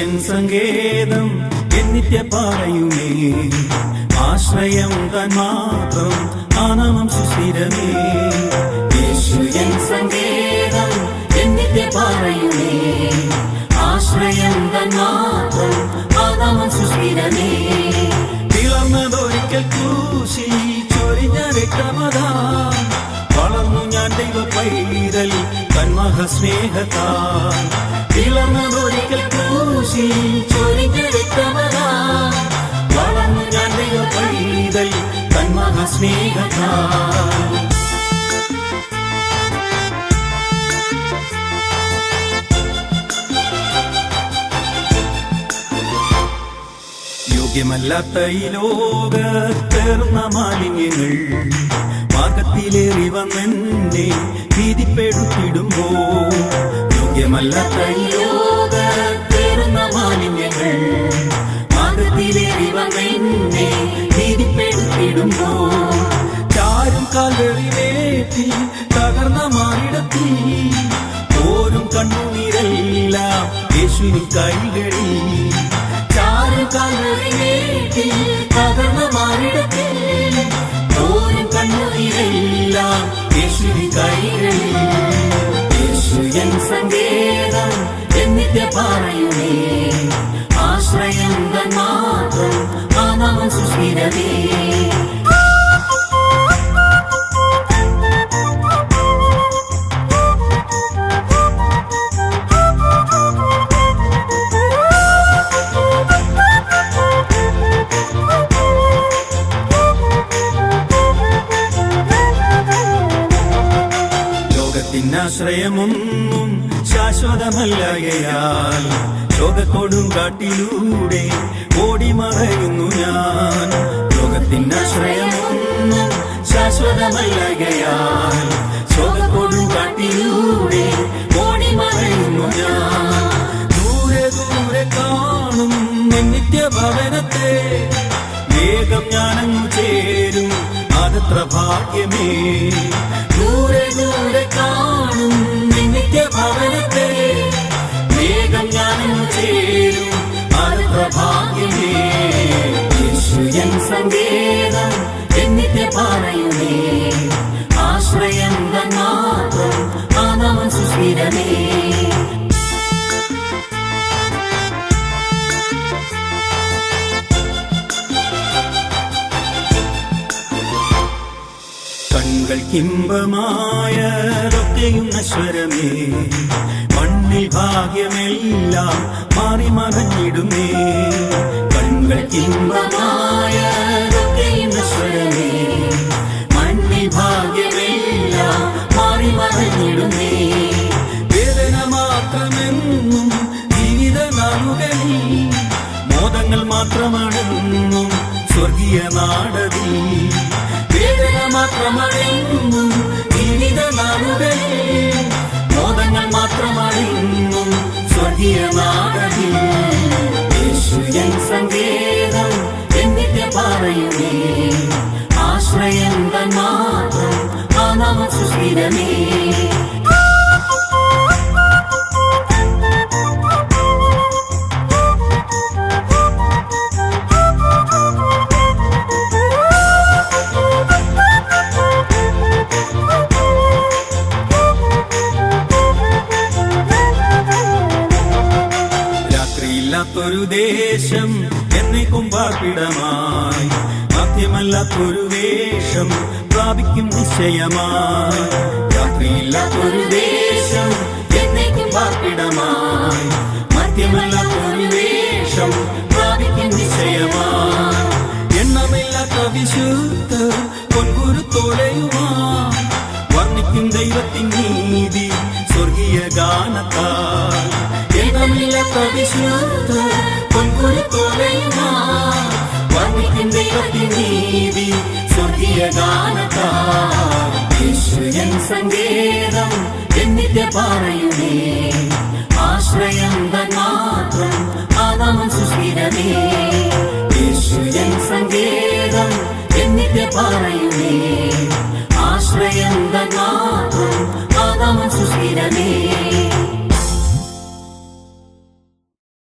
N സങ്കേതം എന്നിത്യ പറയുമേ, ആശ്രയം താൻ മാത്രം ആനാമം സുസ്ഥിരമേ. യേശു എൻ സങ്കേതം എന്നിത്യ പറയുമേ, ആശ്രയം താൻ മാത്രം ആനാമം സുസ്ഥിരമേ. പിളർന്നതൊരിക്കൽ ക്രൂശിൽ ചൊരിഞ്ഞ രക്തമതാ, വളർന്നു ഞാൻ ദൈവ പൈതൽ തന്മഹസ്നേഹത്താൽ. പിളർന്നതൊരിക്കൽ ക്രൂശിൽ ചൊരിഞ്ഞ രക്തമതാ, വളർന്നു ഞാൻ ദൈവ പൈതൽ തന്മഹസ്നേഹത്താൽ. യോഗ്യമല്ലാത്ത ഈ ലോകത്തേറുന്ന മാലിന്യങ്ങൾ മാർഗത്തിലേറി വന്നെന്നെ ഭീതിപ്പെടുത്തിടുമ്പോ, യോഗ്യമല്ലാത്ത ഈ ലോകത്തേറുന്ന മാലിന്യങ്ങൾ മാർഗത്തിലേറി വന്നെന്നെ ഭീതിപ്പെടുത്തിടുമ്പോ, ചാരും കാൽവെറിവേറ്റി തകർന്ന മാറിടത്തിൽ ഓരും കണ്ണുനീരെല്ലാം യേശുവിൻ കൈകളിൽ. ചാരും കാൽവെറിവേറ്റി തകർന്ന മാറിടത്തിൽ ഓരും കണ്ണുനീരെല്ലാം യേശുവിൻ കൈകളിൽ. യേശു എൻ സങ്കേതം എന്നിത്യ പറയുമേ, ആശ്രയം താൻ മാത്രം ആനാമം സുസ്ഥിരമേ. ആശ്രയമൊന്നും ശാശ്വതമല്ലയാൽ ലോകത്തോടും കാട്ടിലൂടെ ഓടി മറയുന്നു ഞാൻ. ലോകത്തിന്റെ ആശ്രയമൊന്നും ശാശ്വതമല്ലയാൽ ലോകത്തോടും കാട്ടിലൂടെ ഓടി മറയുന്നു ഞാൻ. ദൂരെ ദൂരെ കാണും നിത്യഭവനത്തെ വേഗം ഞാനങ്ങു ചേരും, അതത്ര ഭാഗ്യമേ. ദൂരെ ദൂരെ കാണും നിത്യഭവനത്തെ വേഗം ഞാനങ്ങു ചേരും, അതത്ര ഭാഗ്യമേ. യേശു എൻ സങ്കേതം എന്നിത്യ പറയുമേ, ആശ്രയം താൻ മാത്രം ആനാമം സുസ്ഥിരമേ. കൺകൾക്കിമ്പമായതൊക്കെയും നശ്വരമേ, മണ്ണിൽ ഭാഗ്യമെല്ലാം മാറി മറഞ്ഞിടുമേ. കൺകൾക്കിമ്പമായതൊക്കെയും നശ്വരമേ, മണ്ണിൽ ഭാഗ്യമെല്ലാം മാറി മറഞ്ഞിടുമേ. വേദന മാത്രമെന്നും ജീവിത നാളുകളിൽ, മോദങ്ങൾ മാത്രമാണെന്നും സ്വർഗീയ നാടതിൽ. വേദന മാത്രമാണെന്നും ജീവിത നാളുകളിൽ, മോദങ്ങൾ മാത്രമാണെന്നും സ്വർഗീയ നാടതിൽ. യേശു എൻ സങ്കേതം എന്നിത്യ പറയുമേ, ആശ്രയം താൻ മാത്രം ആനാമം സുസ്ഥിരമേ. ൊരു ദേശം എന്നേക്കും പാർപ്പിടമായി, മധ്യമല്ലാത്തൊരു വേഷം പ്രാപിക്കും നിശ്ചയമായി. രാത്രിയില്ലാത്തൊരു ദേശം എന്നേക്കും പാർപ്പിടമായി, മധ്യമല്ലാത്തൊരു വേഷം പ്രാപിക്കും നിശ്ചയമായി. എണ്ണമില്ലാത്ത വിശുദ്ധ പൊൻകുരുത്തോലയുമായി വർണ്ണിക്കും ദൈവത്തിൻ നീതി സ്വർഗീയ ഗാനത്താൽ. എണ്ണമില്ലാത്ത വിശുദ്ധ പൊൻകുരുത്തോലയുമായി വർണ്ണിക്കും വർണ്ണിക്കും ദൈവത്തിൻ നീതി സ്വർഗീയ ഗാനത്താൽ. യേശു എൻ സങ്കേതം എന്നിത്യ പറയുമേ, ആശ്രയം തൻ മാത്രം ആദാമൻ സുസ്ഥിരമേ. യേശു എൻ സങ്കേതം എന്നിത്യ പറയുമേ, ആശ്രയം തൻ മാത്രം ആദാമൻ സുസ്ഥിരമേ.